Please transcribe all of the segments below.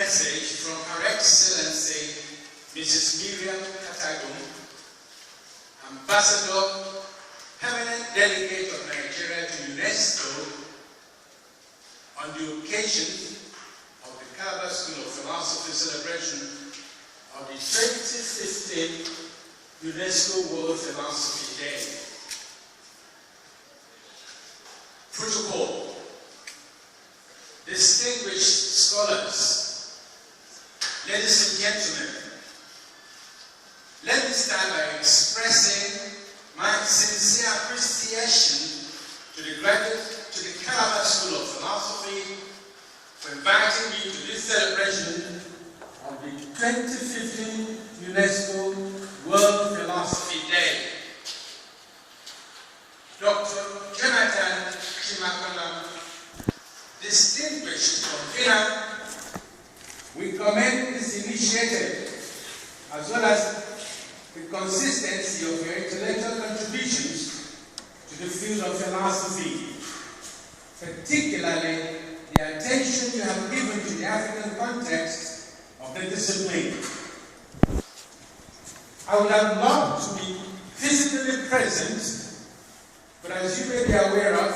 message from Her Excellency Mrs. Miriam Katagum, Ambassador, Permanent Delegate of Nigeria to UNESCO, on the occasion of the Calabar School of Philosophy celebration of the 2015 UNESCO World Philosophy Day. Protocol. Distinguished scholars, ladies and gentlemen, let me start by expressing my sincere appreciation to the Calabar School of Philosophy for inviting me to this celebration of the 2015 UNESCO World Philosophy Day. Dr. Jonathan Chimakola, distinguished convener, we commend this initiative as well as the consistency of your intellectual contributions to the field of philosophy, particularly the attention you have given to the African context of the discipline. I would have loved to be physically present, but as you may be aware of,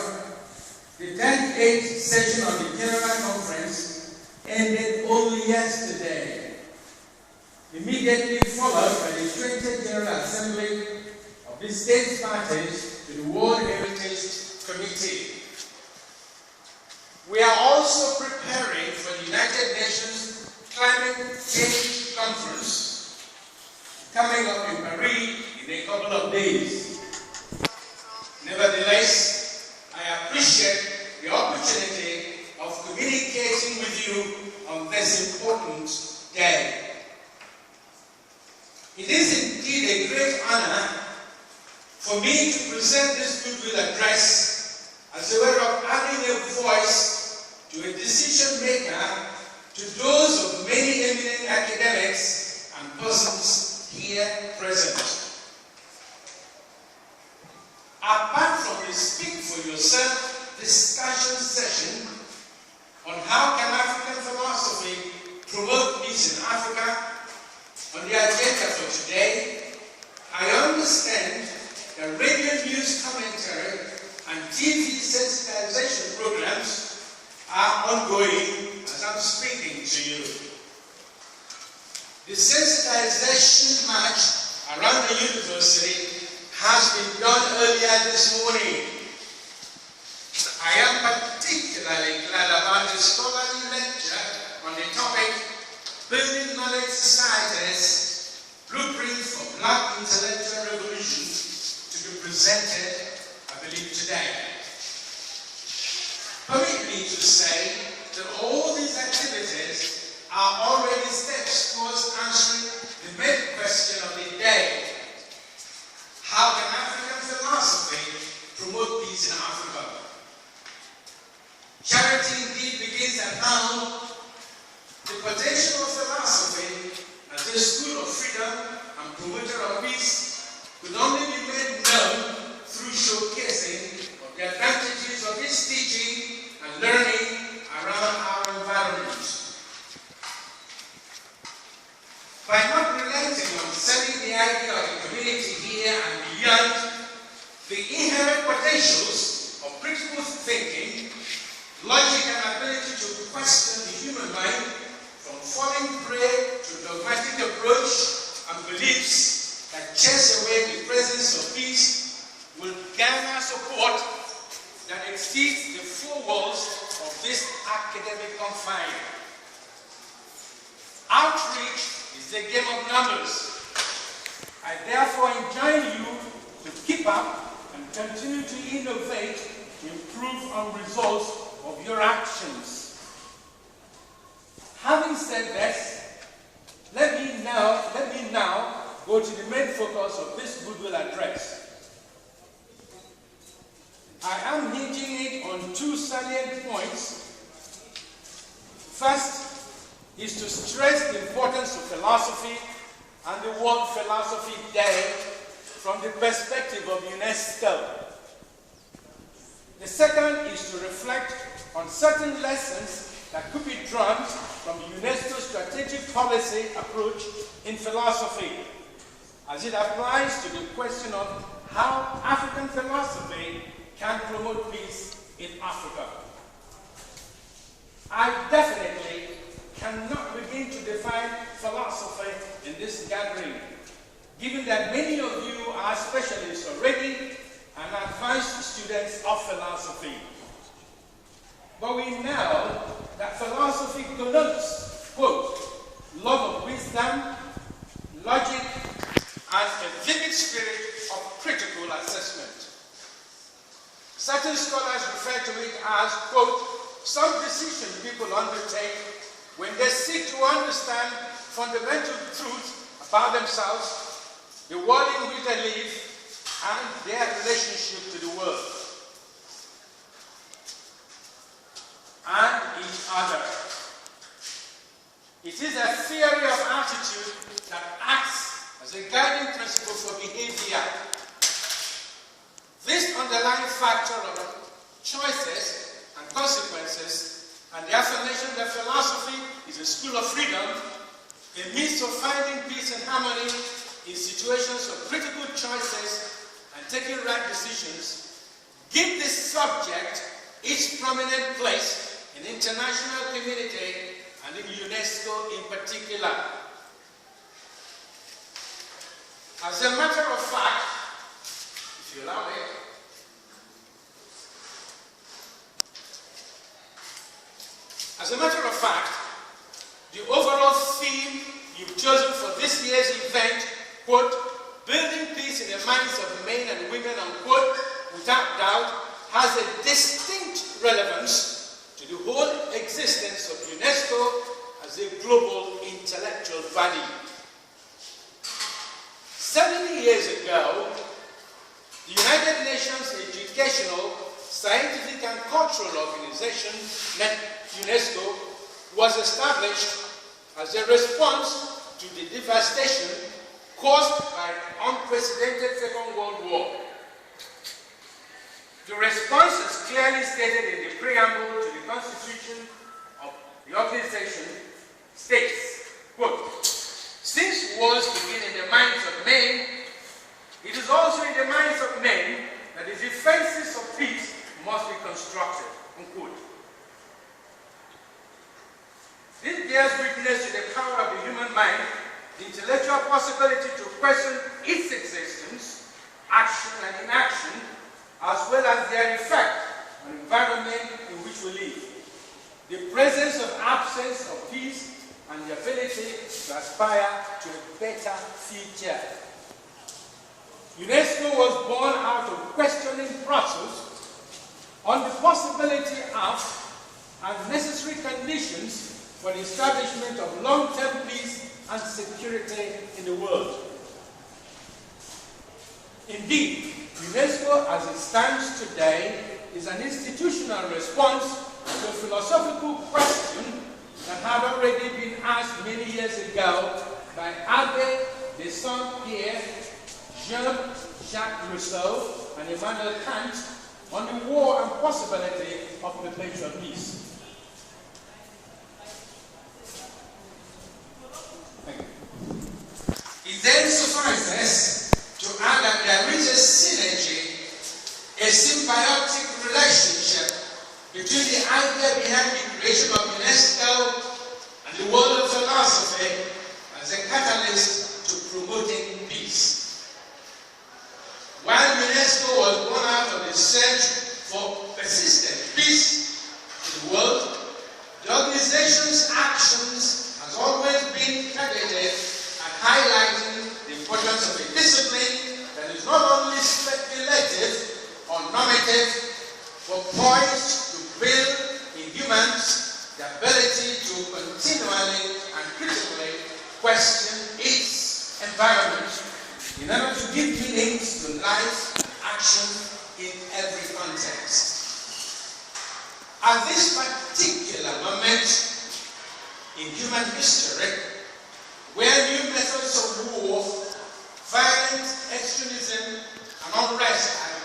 the 38th session of the General Conference ended only yesterday, immediately followed by the 20th General Assembly of the State Parties to the World Heritage Committee. We are also preparing for the United Nations Climate Change Conference coming up in Paris in a couple of days. Nevertheless, I appreciate the opportunity of communicating with you on this important day. It is indeed a great honor for me to present this Goodwill address as a way of adding a voice to a decision maker, to those of many eminent academics and persons here present. Apart from the Speak for Yourself discussion session on how can African philosophy promote peace in Africa on the agenda for today, I understand that radio news commentary and TV sensitization programs are ongoing as I'm speaking to you. The sensitization march around the university has been done earlier this morning. I am particularly glad about the scholarly lecture on the topic Building Knowledge Societies, Blueprint for Black Intellectual Revolution, to be presented, I believe, today. Permit me to say that all these activities are already steps towards answering the main question of the day. How can African philosophy promote peace in Africa? Charity indeed begins at home. The potential of philosophy as a school of freedom and promoter of peace could only be made known through showcasing of the advantages of its teaching and learning around our environment. By not relenting on selling the idea of the community here and beyond, the inherent potentials of critical thinking, logic and ability to question the human mind from falling prey to dogmatic approach and beliefs that chase away the presence of peace will garner support that exceeds the four walls of this academic confine. Outreach is a game of numbers. I therefore enjoin you to keep up and continue to innovate, improve on results of your actions. Having said this, let me now go to the main focus of this Goodwill address. I am hinging it on two salient points. First is to stress the importance of philosophy and the World Philosophy Day from the perspective of UNESCO. The second is to reflect on certain lessons that could be drawn from UNESCO's policy approach in philosophy, as it applies to the question of how African philosophy can promote peace in Africa. I definitely cannot begin to define philosophy in this gathering, given that many of you are specialists already and advanced students of philosophy. But we know that philosophy connotes, quote, love of wisdom, logic, and a vivid spirit of critical assessment. Certain scholars refer to it as, quote, some decision people undertake when they seek to understand fundamental truths about themselves, the world in which they live, and their relationship to the world and each other. It is a theory of attitude that acts as a guiding principle for behavior. This underlying factor of choices and consequences, and the affirmation that philosophy is a school of freedom, a means of finding peace and harmony in situations of critical choices and taking right decisions, give this subject its prominent place in the international community and in UNESCO in particular. As a matter of fact, if you allow me, as a matter of fact, the overall theme you've chosen for this year's event, quote, building peace in the minds of men and women, unquote, without doubt, has a distinct relevance to the whole existence of UNESCO as a global intellectual body. 70 years ago, the United Nations Educational, Scientific and Cultural Organization, UNESCO, was established as a response to the devastation caused by an unprecedented Second World War. The response is clearly stated in the preamble to the Constitution of the organization states, quote, since wars begin in the minds of men, it is also in the minds of men that the defenses of peace must be constructed, unquote. This bears witness to the power of the human mind, the intellectual possibility to question its existence, action and inaction, as well as their effect on the environment in which we live. The presence of absence of peace and the ability to aspire to a better future. UNESCO was born out of questioning process on the possibility of and necessary conditions for the establishment of long-term peace and security in the world. Indeed, UNESCO as it stands today is an institutional response to a philosophical question that had already been asked many years ago by Albert de Saint-Pierre, Jean-Jacques Rousseau, and Immanuel Kant on the war and possibility of perpetual peace. It then suffices to add that there is a synergy, a symbiotic relationship between the idea behind the creation of UNESCO and the world of philosophy as a catalyst to promoting peace. While UNESCO was born out of the search for persistent peace in the world, the organization's actions has always been targeted at highlighting the importance of a discipline that is not only speculative or normative, but poised to build in humans the ability to continually and critically question its environment in order to give meanings to life and action in every context. At this particular moment in human history, where new methods of war, violent extremism, and unrest are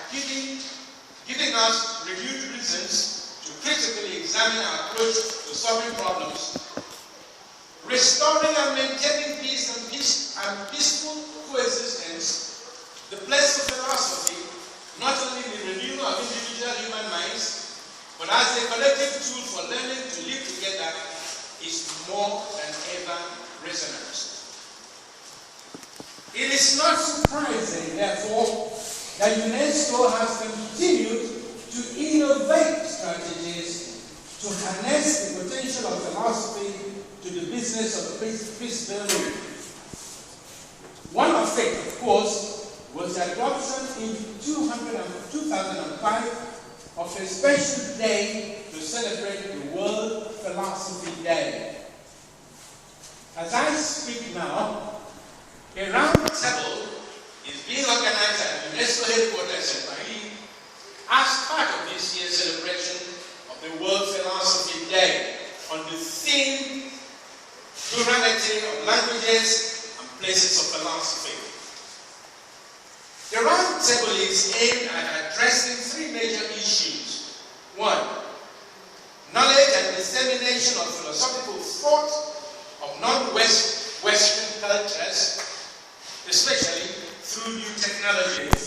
giving us renewed reasons to critically examine our approach to solving problems. restoring and maintaining peace and peaceful coexistence, the place of philosophy, not only the renewal of individual human minds, but as a collective tool for learning to live together, is more than ever resonant. It is not surprising, therefore, that UNESCO has continued to innovate strategies to harness the potential of philosophy to the business of peace building. One of it, of course, was the adoption in 2005 of a special day to celebrate the World Philosophy Day. As I speak now, a round table is being organized at UNESCO headquarters in Paris as part of this year's celebration of the World Philosophy Day on the theme plurality of languages and places of philosophy. The round table is aimed at addressing three major issues. One, knowledge and dissemination of philosophical thought of non-Western cultures, especially through new technologies.